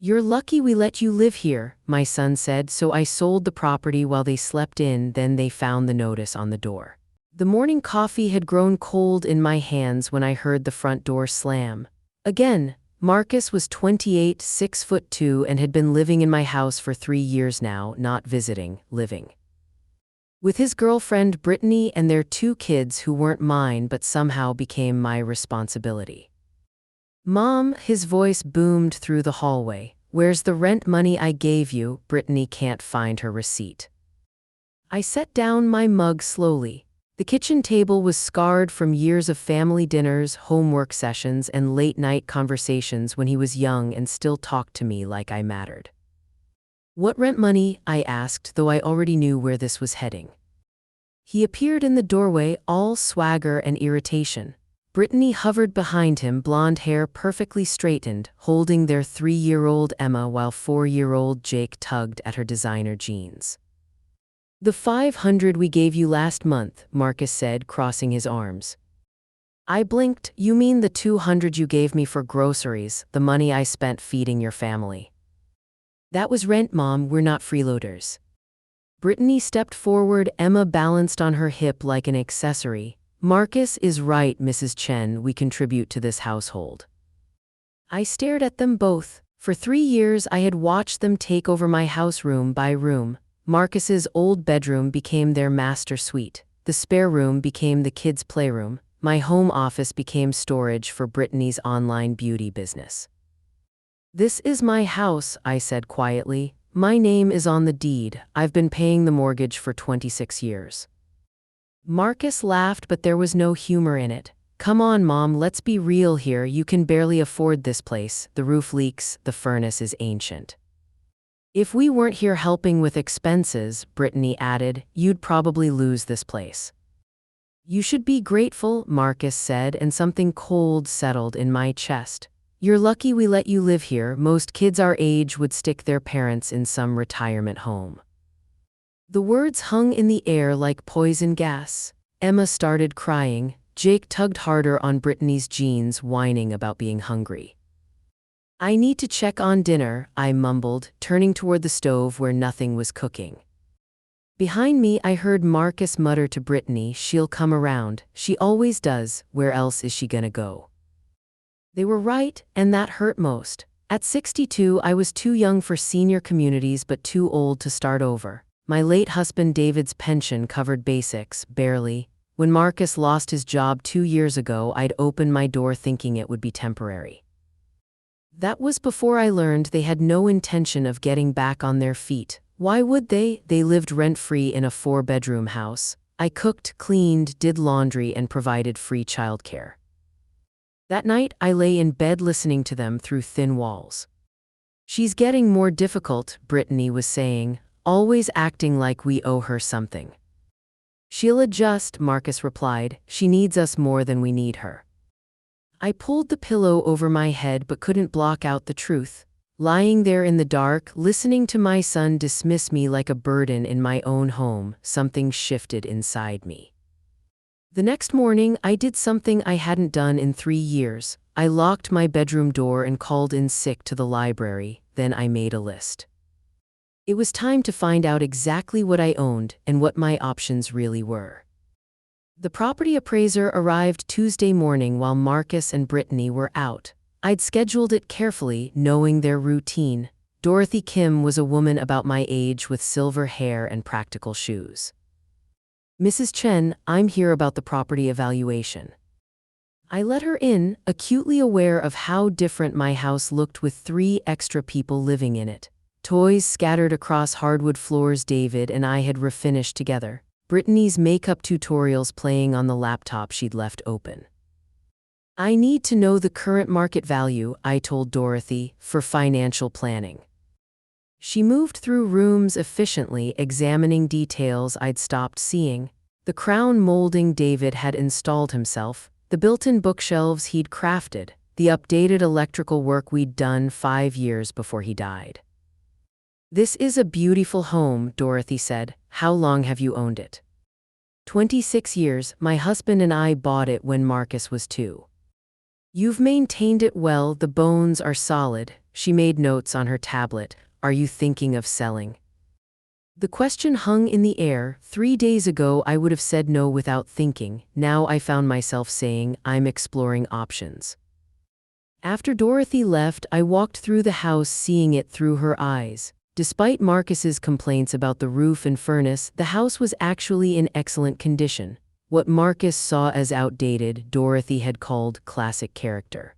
"You're lucky we let you live here," my son said, so I sold the property while they slept in, then they found the notice on the door. The morning coffee had grown cold in my hands when I heard the front door slam. Again, Marcus was 28, 6'2", and had been living in my house for 3 years now, not visiting, living. With his girlfriend Brittany and their 2 kids who weren't mine but somehow became my responsibility. "Mom," his voice boomed through the hallway. "Where's the rent money I gave you?" Brittany can't find her receipt. I set down my mug slowly. The kitchen table was scarred from years of family dinners, homework sessions, and late-night conversations when he was young and still talked to me like I mattered. "What rent money?" I asked, though I already knew where this was heading. He appeared in the doorway, all swagger and irritation. Brittany hovered behind him, blonde hair perfectly straightened, holding their 3-year-old Emma while 4-year-old Jake tugged at her designer jeans. "The $500 we gave you last month," Marcus said, crossing his arms. I blinked. "You mean the $200 you gave me for groceries, the money I spent feeding your family?" "That was rent, Mom, we're not freeloaders." Brittany stepped forward, Emma balanced on her hip like an accessory. "Marcus is right, Mrs. Chen, we contribute to this household." I stared at them both. For 3 years I had watched them take over my house room by room. Marcus's old bedroom became their master suite. The spare room became the kids' playroom. My home office became storage for Brittany's online beauty business. "This is my house," I said quietly. "My name is on the deed. I've been paying the mortgage for 26 years. Marcus laughed, but there was no humor in it. "Come on, Mom, let's be real here. You can barely afford this place. The roof leaks, the furnace is ancient." "If we weren't here helping with expenses," Brittany added, "you'd probably lose this place." "You should be grateful," Marcus said, and something cold settled in my chest. "You're lucky we let you live here. Most kids our age would stick their parents in some retirement home." The words hung in the air like poison gas. Emma started crying. Jake tugged harder on Brittany's jeans, whining about being hungry. "I need to check on dinner," I mumbled, turning toward the stove where nothing was cooking. Behind me I heard Marcus mutter to Brittany, "She'll come around. She always does. Where else is she gonna go?" They were right, and that hurt most. At 62 I was too young for senior communities but too old to start over. My late husband David's pension covered basics, barely. When Marcus lost his job 2 years ago, I'd opened my door thinking it would be temporary. That was before I learned they had no intention of getting back on their feet. Why would they? They lived rent-free in a 4-bedroom house. I cooked, cleaned, did laundry, and provided free childcare. That night, I lay in bed listening to them through thin walls. "She's getting more difficult," Brittany was saying, always acting like we owe her something. "She'll adjust," Marcus replied. "She needs us more than we need her." I pulled the pillow over my head but couldn't block out the truth. Lying there in the dark, listening to my son dismiss me like a burden in my own home, something shifted inside me. The next morning, I did something I hadn't done in 3 years. I locked my bedroom door and called in sick to the library. Then I made a list. It was time to find out exactly what I owned and what my options really were. The property appraiser arrived Tuesday morning while Marcus and Brittany were out. I'd scheduled it carefully, knowing their routine. Dorothy Kim was a woman about my age with silver hair and practical shoes. "Mrs. Chen, I'm here about the property evaluation." I let her in, acutely aware of how different my house looked with 3 extra people living in it. Toys scattered across hardwood floors David and I had refinished together. Brittany's makeup tutorials playing on the laptop she'd left open. "I need to know the current market value," I told Dorothy, "for financial planning." She moved through rooms efficiently, examining details I'd stopped seeing. The crown molding David had installed himself, the built-in bookshelves he'd crafted, the updated electrical work we'd done 5 years before he died. "This is a beautiful home," Dorothy said. "How long have you owned it?" 26 years. My husband and I bought it when Marcus was 2. "You've maintained it well, the bones are solid." She made notes on her tablet. Are you thinking of selling? The question hung in the air. 3 days ago, I would have said no without thinking. Now I found myself saying, I'm exploring options. After Dorothy left, I walked through the house seeing it through her eyes. Despite Marcus's complaints about the roof and furnace, the house was actually in excellent condition. What Marcus saw as outdated, Dorothy had called classic character.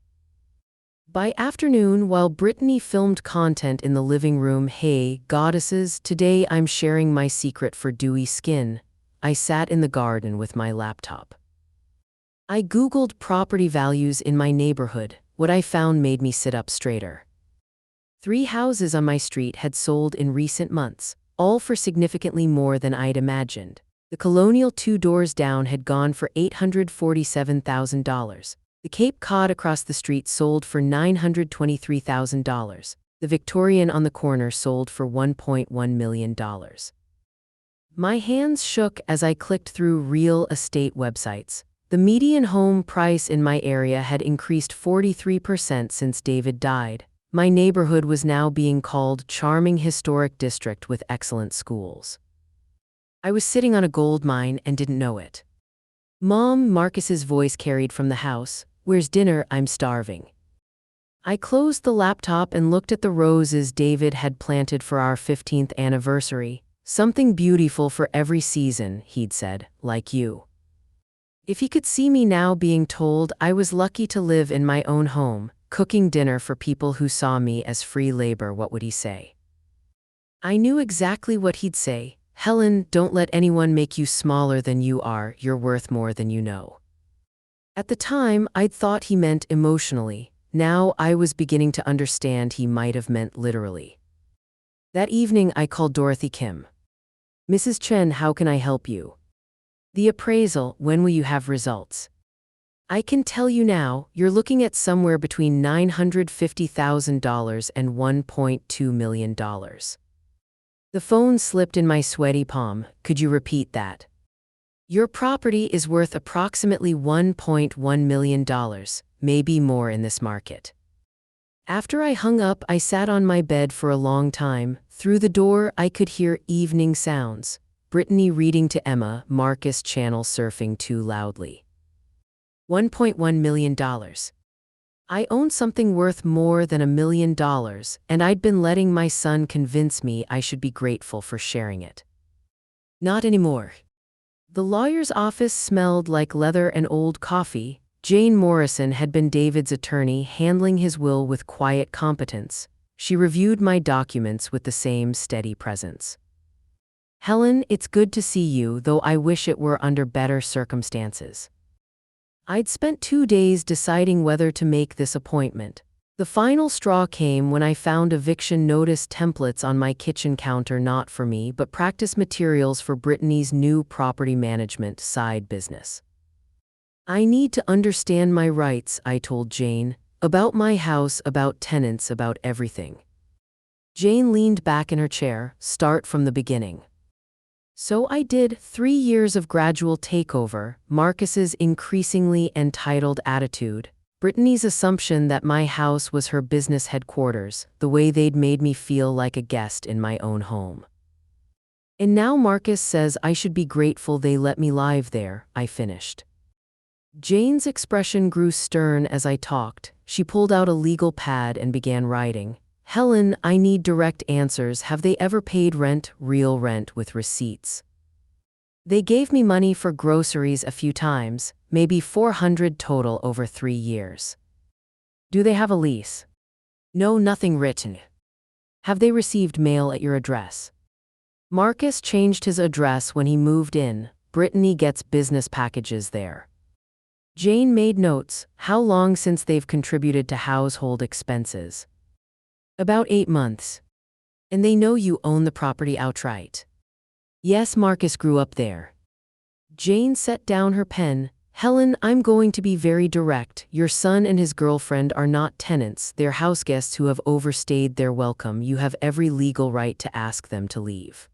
By afternoon, while Brittany filmed content in the living room, hey, goddesses, today I'm sharing my secret for dewy skin, I sat in the garden with my laptop. I Googled property values in my neighborhood. What I found made me sit up straighter. 3 houses on my street had sold in recent months, all for significantly more than I'd imagined. The Colonial 2 doors down had gone for $847,000. The Cape Cod across the street sold for $923,000. The Victorian on the corner sold for $1.1 million. My hands shook as I clicked through real estate websites. The median home price in my area had increased 43% since David died. My neighborhood was now being called charming historic district with excellent schools. I was sitting on a gold mine and didn't know it. Mom, Marcus's voice carried from the house. Where's dinner? I'm starving. I closed the laptop and looked at the roses David had planted for our 15th anniversary. Something beautiful for every season, he'd said, like you. If he could see me now being told I was lucky to live in my own home, cooking dinner for people who saw me as free labor, what would he say? I knew exactly what he'd say. Helen, don't let anyone make you smaller than you are. You're worth more than you know. At the time, I'd thought he meant emotionally. Now I was beginning to understand he might have meant literally. That evening, I called Dorothy Kim. Mrs. Chen, how can I help you? The appraisal, when will you have results? I can tell you now, you're looking at somewhere between $950,000 and $1.2 million. The phone slipped in my sweaty palm. Could you repeat that? Your property is worth approximately $1.1 million, maybe more in this market. After I hung up, I sat on my bed for a long time. Through the door, I could hear evening sounds. Brittany reading to Emma, Marcus channel surfing too loudly. $1.1 million. I owned something worth more than $1 million, and I'd been letting my son convince me I should be grateful for sharing it. Not anymore. The lawyer's office smelled like leather and old coffee. Jane Morrison had been David's attorney, handling his will with quiet competence. She reviewed my documents with the same steady presence. Helen, it's good to see you, though I wish it were under better circumstances. I'd spent 2 days deciding whether to make this appointment. The final straw came when I found eviction notice templates on my kitchen counter, not for me, but practice materials for Brittany's new property management side business. I need to understand my rights, I told Jane, about my house, about tenants, about everything. Jane leaned back in her chair. Start from the beginning. So I did. 3 years of gradual takeover, Marcus's increasingly entitled attitude, Brittany's assumption that my house was her business headquarters, the way they'd made me feel like a guest in my own home. And now Marcus says I should be grateful they let me live there, I finished. Jane's expression grew stern as I talked. She pulled out a legal pad and began writing. Helen, I need direct answers. Have they ever paid rent, real rent with receipts? They gave me money for groceries a few times, maybe $400 total over 3 years. Do they have a lease? No, nothing written. Have they received mail at your address? Marcus changed his address when he moved in. Brittany gets business packages there. Jane made notes. How long since they've contributed to household expenses? About 8 months. And they know you own the property outright. Yes, Marcus grew up there. Jane set down her pen. Helen, I'm going to be very direct. Your son and his girlfriend are not tenants. They're house guests who have overstayed their welcome. You have every legal right to ask them to leave.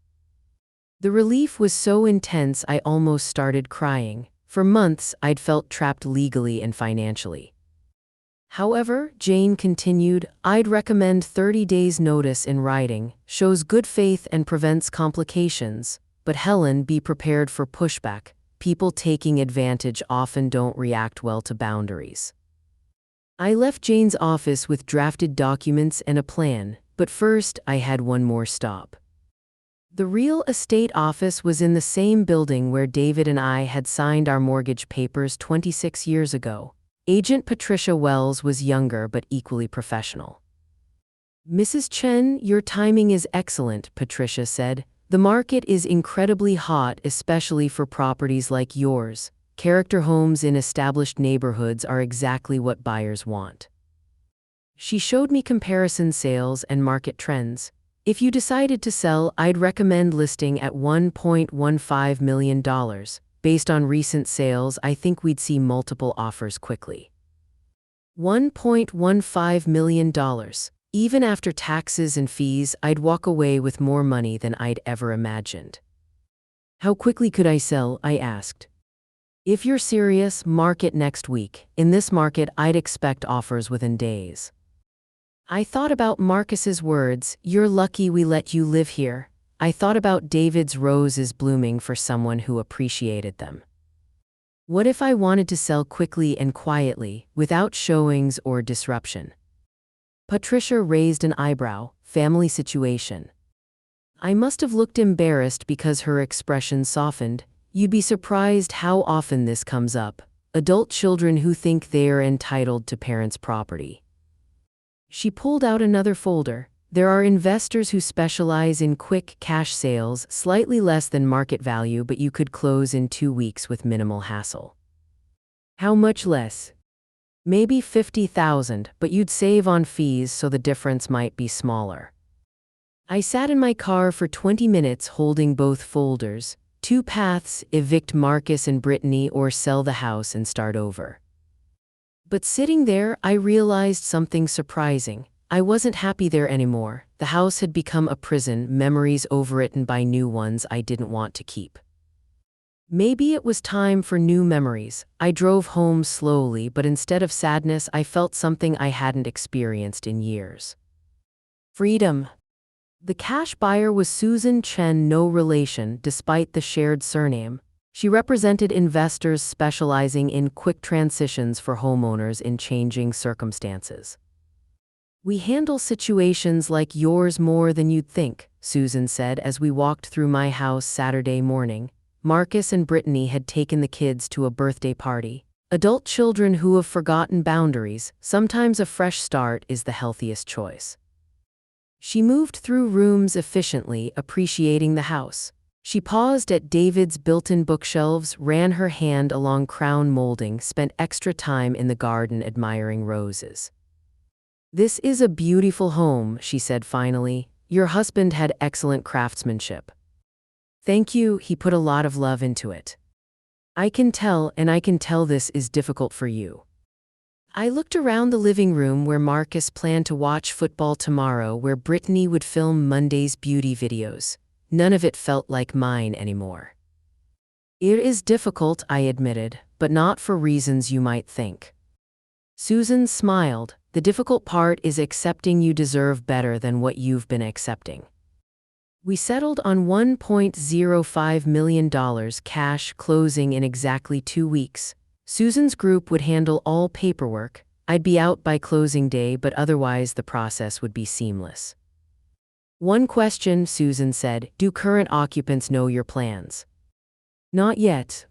The relief was so intense I almost started crying. For months, I'd felt trapped legally and financially. However, Jane continued, I'd recommend 30 days notice in writing, shows good faith and prevents complications. But Helen, be prepared for pushback. People taking advantage often don't react well to boundaries. I left Jane's office with drafted documents and a plan, but first I had one more stop. The real estate office was in the same building where David and I had signed our mortgage papers 26 years ago. Agent Patricia Wells was younger but equally professional. Mrs. Chen, your timing is excellent, Patricia said. The market is incredibly hot, especially for properties like yours. Character homes in established neighborhoods are exactly what buyers want. She showed me comparison sales and market trends. If you decided to sell, I'd recommend listing at $1.15 million. Based on recent sales, I think we'd see multiple offers quickly. $1.15 million. Even after taxes and fees, I'd walk away with more money than I'd ever imagined. How quickly could I sell? I asked. If you're serious, market next week. In this market, I'd expect offers within days. I thought about Marcus's words, you're lucky we let you live here. I thought about David's roses blooming for someone who appreciated them. What if I wanted to sell quickly and quietly, without showings or disruption? Patricia raised an eyebrow. Family situation. I must have looked embarrassed because her expression softened. You'd be surprised how often this comes up. Adult children who think they are entitled to parents' property. She pulled out another folder. There are investors who specialize in quick cash sales, slightly less than market value, but you could close in 2 weeks with minimal hassle. How much less? Maybe $50,000, but you'd save on fees, so the difference might be smaller. I sat in my car for 20 minutes holding both folders. 2 paths: evict Marcus and Brittany or sell the house and start over. But sitting there, I realized something surprising. I wasn't happy there anymore. The house had become a prison, memories overwritten by new ones I didn't want to keep. Maybe it was time for new memories. I drove home slowly, but instead of sadness, I felt something I hadn't experienced in years. Freedom. The cash buyer was Susan Chen, no relation, despite the shared surname. She represented investors specializing in quick transitions for homeowners in changing circumstances. We handle situations like yours more than you'd think, Susan said as we walked through my house Saturday morning. Marcus and Brittany had taken the kids to a birthday party. Adult children who have forgotten boundaries, sometimes a fresh start is the healthiest choice. She moved through rooms efficiently, appreciating the house. She paused at David's built-in bookshelves, ran her hand along crown molding, spent extra time in the garden admiring roses. This is a beautiful home, she said finally. Your husband had excellent craftsmanship. Thank you, he put a lot of love into it. I can tell this is difficult for you. I looked around the living room where Marcus planned to watch football tomorrow, where Brittany would film Monday's beauty videos. None of it felt like mine anymore. It is difficult, I admitted, but not for reasons you might think. Susan smiled. The difficult part is accepting you deserve better than what you've been accepting. We settled on $1.05 million cash, closing in exactly 2 weeks. Susan's group would handle all paperwork. I'd be out by closing day, but otherwise the process would be seamless. One question, Susan said. Do current occupants know your plans? Not yet.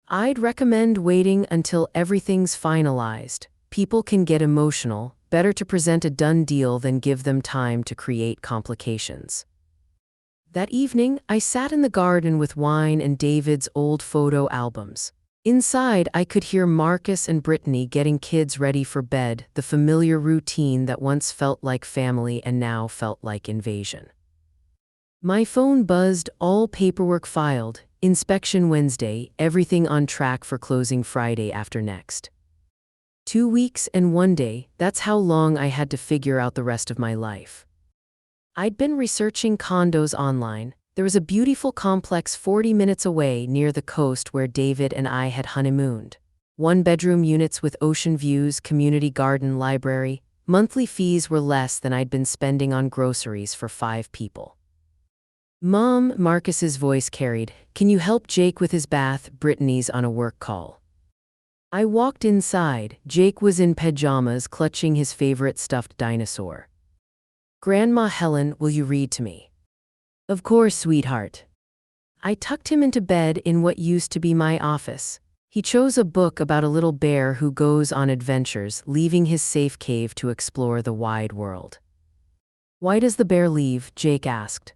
I'd recommend waiting until everything's finalized. People can get emotional. Better to present a done deal than give them time to create complications. That evening, I sat in the garden with wine and David's old photo albums. Inside, I could hear Marcus and Brittany getting kids ready for bed, the familiar routine that once felt like family and now felt like invasion. My phone buzzed, all paperwork filed, inspection Wednesday, everything on track for closing Friday after next. 2 weeks and 1 day, that's how long I had to figure out the rest of my life. I'd been researching condos online. There was a beautiful complex 40 minutes away near the coast where David and I had honeymooned. One-bedroom units with ocean views, community garden, library. Monthly fees were less than I'd been spending on groceries for 5 people. Mom, Marcus's voice carried, can you help Jake with his bath? Brittany's on a work call. I walked inside. Jake was in pajamas, clutching his favorite stuffed dinosaur. Grandma Helen, will you read to me? Of course, sweetheart. I tucked him into bed in what used to be my office. He chose a book about a little bear who goes on adventures, leaving his safe cave to explore the wide world. Why does the bear leave? Jake asked.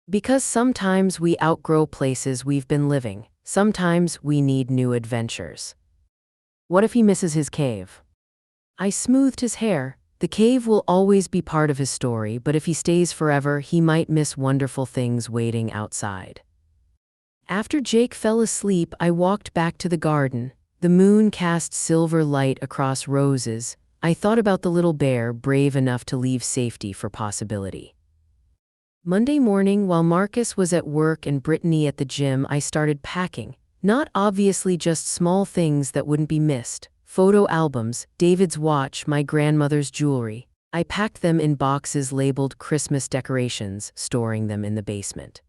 Because sometimes we outgrow places we've been living. Sometimes we need new adventures. What if he misses his cave? I smoothed his hair. The cave will always be part of his story, but if he stays forever, he might miss wonderful things waiting outside. After Jake fell asleep, I walked back to the garden. The moon cast silver light across roses. I thought about the little bear, brave enough to leave safety for possibility. Monday morning, while Marcus was at work and Brittany at the gym, I started packing. Not obviously just small things that wouldn't be missed. Photo albums, David's watch, my grandmother's jewelry. I packed them in boxes labeled Christmas decorations, storing them in the basement.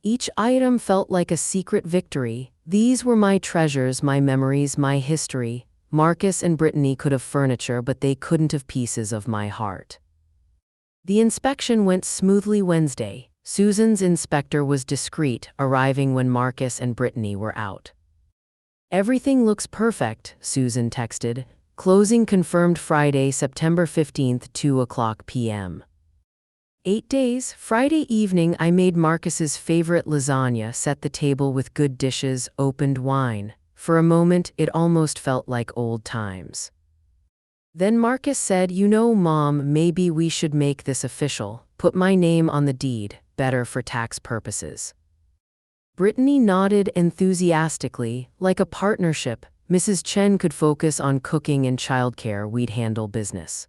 Each item felt like a secret victory. These were my treasures, my memories, my history. Marcus and Brittany could have furniture, but they couldn't have pieces of my heart. The inspection went smoothly Wednesday. Susan's inspector was discreet, arriving when Marcus and Brittany were out. Everything looks perfect, Susan texted. Closing confirmed Friday, September 15th, 2:00 p.m. 8 days, Friday evening I made Marcus's favorite lasagna, set the table with good dishes, opened wine. For a moment, it almost felt like old times. Then Marcus said, you know, Mom, maybe we should make this official. Put my name on the deed, better for tax purposes. Brittany nodded enthusiastically, like a partnership. Mrs. Chen could focus on cooking and childcare, we'd handle business.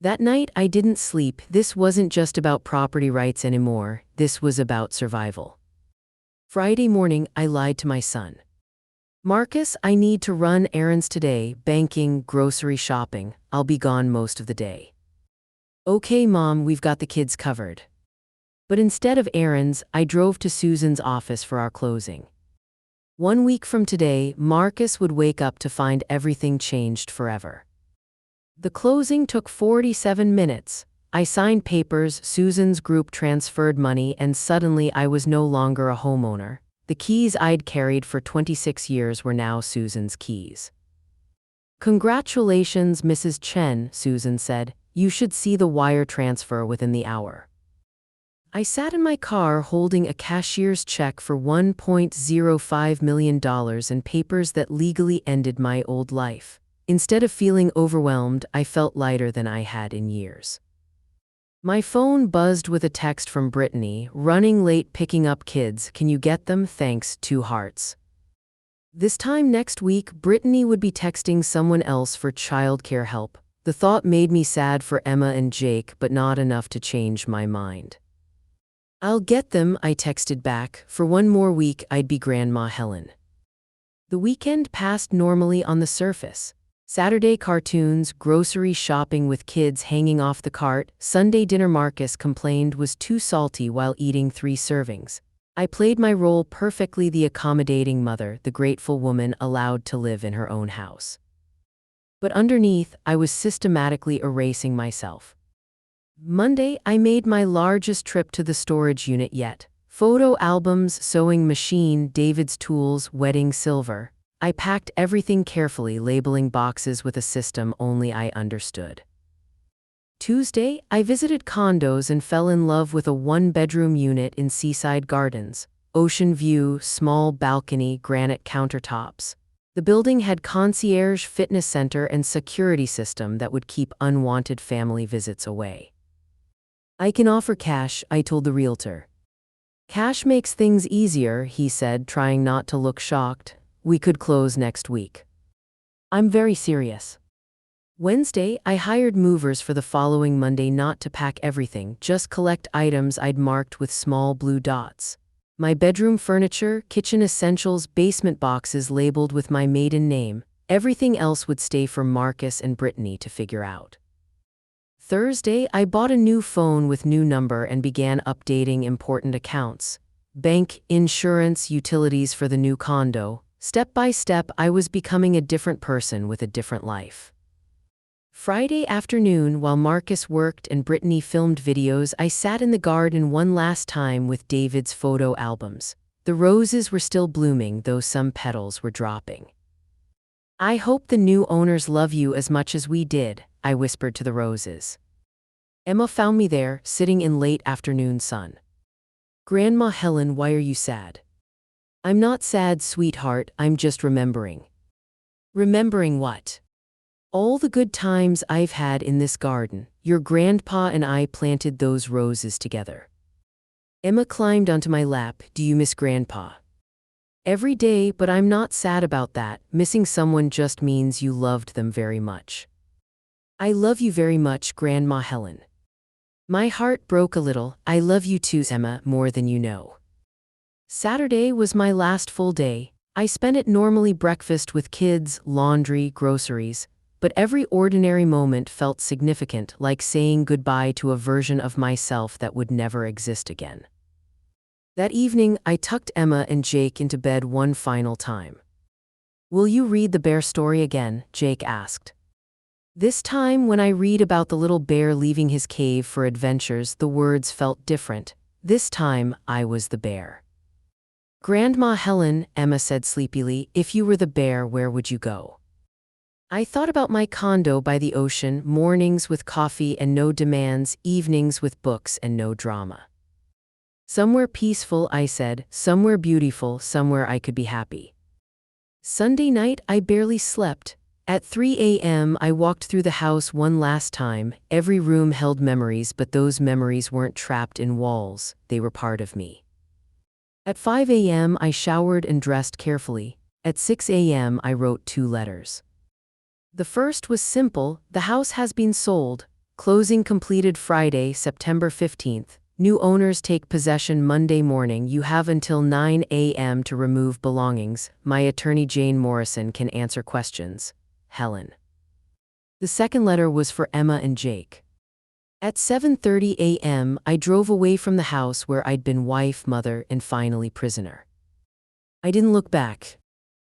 That night I didn't sleep. This wasn't just about property rights anymore, this was about survival. Friday morning, I lied to my son. Marcus, I need to run errands today, banking, grocery shopping. I'll be gone most of the day. Okay, Mom, we've got the kids covered. But instead of errands, I drove to Susan's office for our closing. 1 week from today, Marcus would wake up to find everything changed forever. The closing took 47 minutes. I signed papers, Susan's group transferred money, and suddenly I was no longer a homeowner. The keys I'd carried for 26 years were now Susan's keys. Congratulations, Mrs. Chen, Susan said. You should see the wire transfer within the hour. I sat in my car holding a cashier's check for $1.05 million and papers that legally ended my old life. Instead of feeling overwhelmed, I felt lighter than I had in years. My phone buzzed with a text from Brittany, running late picking up kids. Can you get them? Thanks, 2 hearts. This time next week, Brittany would be texting someone else for childcare help. The thought made me sad for Emma and Jake, but not enough to change my mind. I'll get them, I texted back. For 1 more week, I'd be Grandma Helen. The weekend passed normally on the surface. Saturday cartoons, grocery shopping with kids hanging off the cart. Sunday dinner Marcus complained was too salty while eating 3 servings. I played my role perfectly, the accommodating mother, the grateful woman allowed to live in her own house. But underneath, I was systematically erasing myself. Monday, I made my largest trip to the storage unit yet. Photo albums, sewing machine, David's tools, wedding silver. I packed everything carefully, labeling boxes with a system only I understood. Tuesday, I visited condos and fell in love with a 1-bedroom unit in Seaside Gardens. Ocean view, small balcony, granite countertops. The building had concierge, fitness center, and security system that would keep unwanted family visits away. I can offer cash, I told the realtor. Cash makes things easier, he said, trying not to look shocked. We could close next week. I'm very serious. Wednesday, I hired movers for the following Monday, not to pack everything, just collect items I'd marked with small blue dots. My bedroom furniture, kitchen essentials, basement boxes labeled with my maiden name. Everything else would stay for Marcus and Brittany to figure out. Thursday, I bought a new phone with new number and began updating important accounts. Bank, insurance, utilities for the new condo. Step by step, I was becoming a different person with a different life. Friday afternoon, while Marcus worked and Brittany filmed videos, I sat in the garden one last time with David's photo albums. The roses were still blooming, though some petals were dropping. "I hope the new owners love you as much as we did," I whispered to the roses. Emma found me there, sitting in late afternoon sun. "Grandma Helen, why are you sad?" "I'm not sad, sweetheart, I'm just remembering." "Remembering what?" "All the good times I've had in this garden. Your grandpa and I planted those roses together." Emma climbed onto my lap. "Do you miss Grandpa?" "Every day, but I'm not sad about that. Missing someone just means you loved them very much." "I love you very much, Grandma Helen." My heart broke a little. "I love you too, Emma, more than you know." Saturday was my last full day. I spent it normally breakfast with kids, laundry, groceries, but every ordinary moment felt significant, like saying goodbye to a version of myself that would never exist again. That evening, I tucked Emma and Jake into bed one final time. "Will you read the bear story again?" Jake asked. This time, when I read about the little bear leaving his cave for adventures, the words felt different. This time, I was the bear. "Grandma Helen," Emma said sleepily, "if you were the bear, where would you go?" I thought about my condo by the ocean, mornings with coffee and no demands, evenings with books and no drama. "Somewhere peaceful," I said, "somewhere beautiful, somewhere I could be happy." Sunday night, I barely slept. At 3 a.m., I walked through the house one last time. Every room held memories, but those memories weren't trapped in walls, they were part of me. At 5 a.m., I showered and dressed carefully. At 6 a.m., I wrote 2 letters. The first was simple: "The house has been sold. Closing completed Friday, September 15th. New owners take possession Monday morning. You have until 9 a.m. to remove belongings. My attorney Jane Morrison can answer questions. Helen." The second letter was for Emma and Jake. At 7:30 a.m., I drove away from the house where I'd been wife, mother, and finally prisoner. I didn't look back.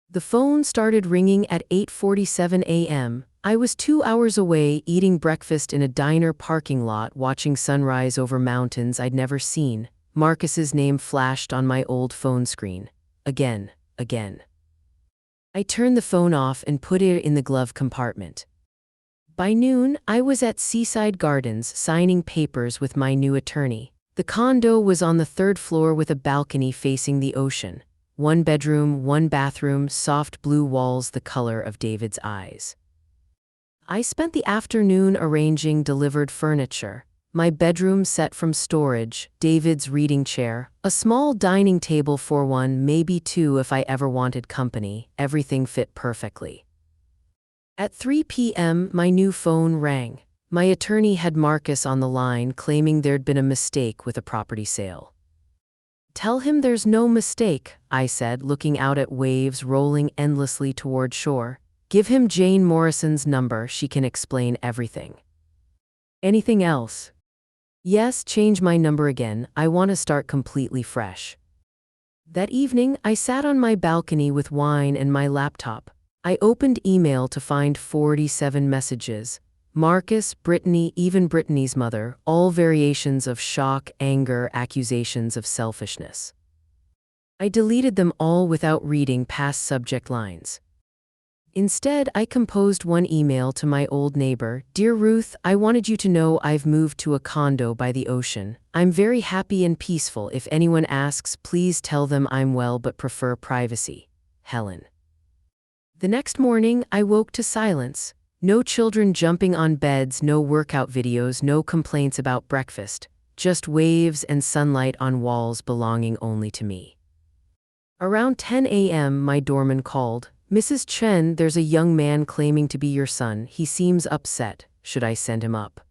The phone started ringing at 8:47 a.m. I was 2 hours away, eating breakfast in a diner parking lot, watching sunrise over mountains I'd never seen. Marcus's name flashed on my old phone screen. Again. I turned the phone off and put it in the glove compartment. By noon, I was at Seaside Gardens signing papers with my new attorney. The condo was on the 3rd floor with a balcony facing the ocean. 1 bedroom, 1 bathroom, soft blue walls the color of David's eyes. I spent the afternoon arranging delivered furniture. My bedroom set from storage, David's reading chair, a small dining table for 1, maybe 2 if I ever wanted company. Everything fit perfectly. At 3 p.m., my new phone rang. My attorney had Marcus on the line, claiming there'd been a mistake with a property sale. "Tell him there's no mistake," I said, looking out at waves rolling endlessly toward shore. "Give him Jane Morrison's number, she can explain everything." "Anything else?" "Yes, change my number again. I want to start completely fresh." That evening, I sat on my balcony with wine and my laptop. I opened email to find 47 messages. Marcus, Brittany, even Brittany's mother, all variations of shock, anger, accusations of selfishness. I deleted them all without reading past subject lines. Instead, I composed one email to my old neighbor. "Dear Ruth, I wanted you to know I've moved to a condo by the ocean. I'm very happy and peaceful. If anyone asks, please tell them I'm well but prefer privacy. Helen." The next morning, I woke to silence. No children jumping on beds, no workout videos, no complaints about breakfast. Just waves and sunlight on walls belonging only to me. Around 10 a.m., my doorman called. "Mrs. Chen, there's a young man claiming to be your son. He seems upset. Should I send him up?"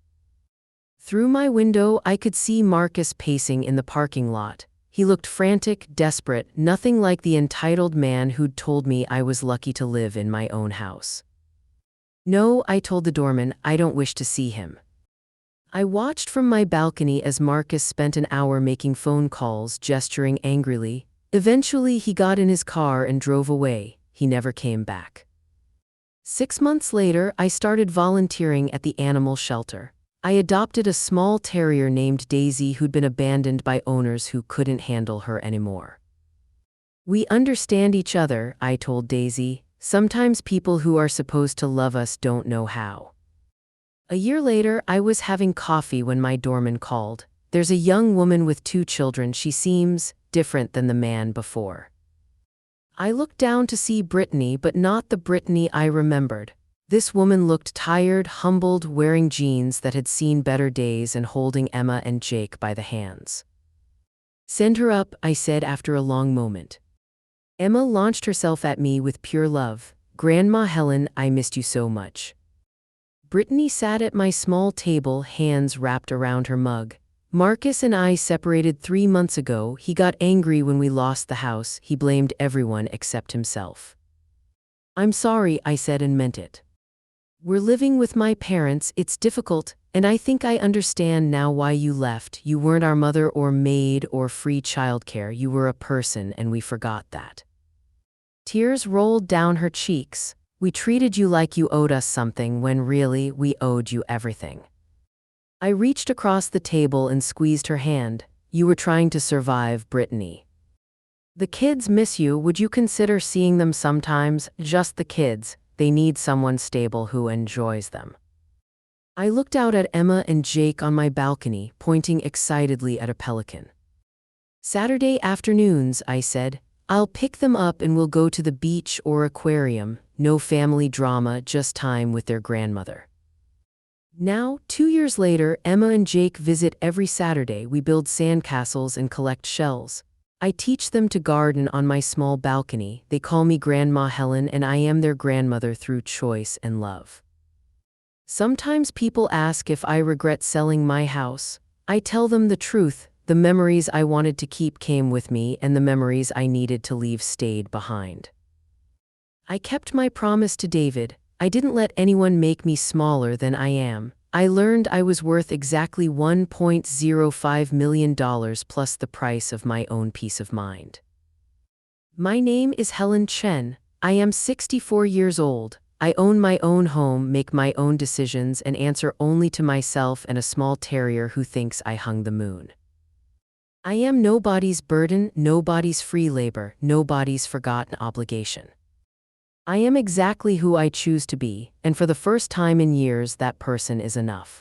Through my window, I could see Marcus pacing in the parking lot. He looked frantic, desperate, nothing like the entitled man who'd told me I was lucky to live in my own house. "No," I told the doorman, "I don't wish to see him." I watched from my balcony as Marcus spent an hour making phone calls, gesturing angrily. Eventually, he got in his car and drove away. He never came back. 6 months later, I started volunteering at the animal shelter. I adopted a small terrier named Daisy who'd been abandoned by owners who couldn't handle her anymore. "We understand each other," I told Daisy. "Sometimes people who are supposed to love us don't know how." A year later, I was having coffee when my doorman called. "There's a young woman with 2 children. She seems different than the man before." I looked down to see Brittany, but not the Brittany I remembered. This woman looked tired, humbled, wearing jeans that had seen better days and holding Emma and Jake by the hands. "Send her up," I said after a long moment. Emma launched herself at me with pure love. "Grandma Helen, I missed you so much." Brittany sat at my small table, hands wrapped around her mug. "Marcus and I separated 3 months ago. He got angry when we lost the house. He blamed everyone except himself." "I'm sorry," I said and meant it. "We're living with my parents. It's difficult, and I think I understand now why you left. You weren't our mother or maid or free childcare. You were a person, and we forgot that." Tears rolled down her cheeks. "We treated you like you owed us something when really we owed you everything." I reached across the table and squeezed her hand. "You were trying to survive, Brittany. The kids miss you. Would you consider seeing them sometimes? Just the kids. They need someone stable who enjoys them." I looked out at Emma and Jake on my balcony, pointing excitedly at a pelican. "Saturday afternoons," I said. "I'll pick them up and we'll go to the beach or aquarium. No family drama, just time with their grandmother." Now, 2 years later, Emma and Jake visit every Saturday. We build sandcastles and collect shells. I teach them to garden on my small balcony. They call me Grandma Helen, and I am their grandmother through choice and love. Sometimes people ask if I regret selling my house. I tell them the truth. The memories I wanted to keep came with me, and the memories I needed to leave stayed behind. I kept my promise to David. I didn't let anyone make me smaller than I am. I learned I was worth exactly $1.05 million plus the price of my own peace of mind. My name is Helen Chen. I am 64 years old. I own my own home, make my own decisions, and answer only to myself and a small terrier who thinks I hung the moon. I am nobody's burden, nobody's free labor, nobody's forgotten obligation. I am exactly who I choose to be, and for the first time in years, that person is enough.